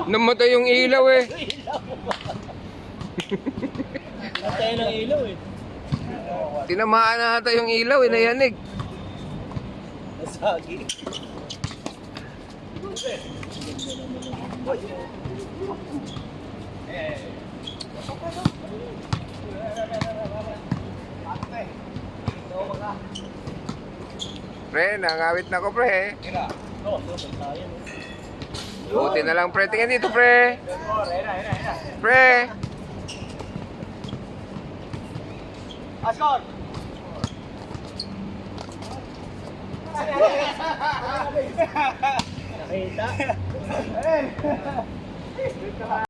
Namatay yung ilaw eh. Namatay ng ilaw eh. Tinamaan na ata yung ilaw eh, nayanig. Nasagi. Pre, nangawit na ko pre. Buti na lang pre, tingnan dito pre. Pre. Askor! Nakita?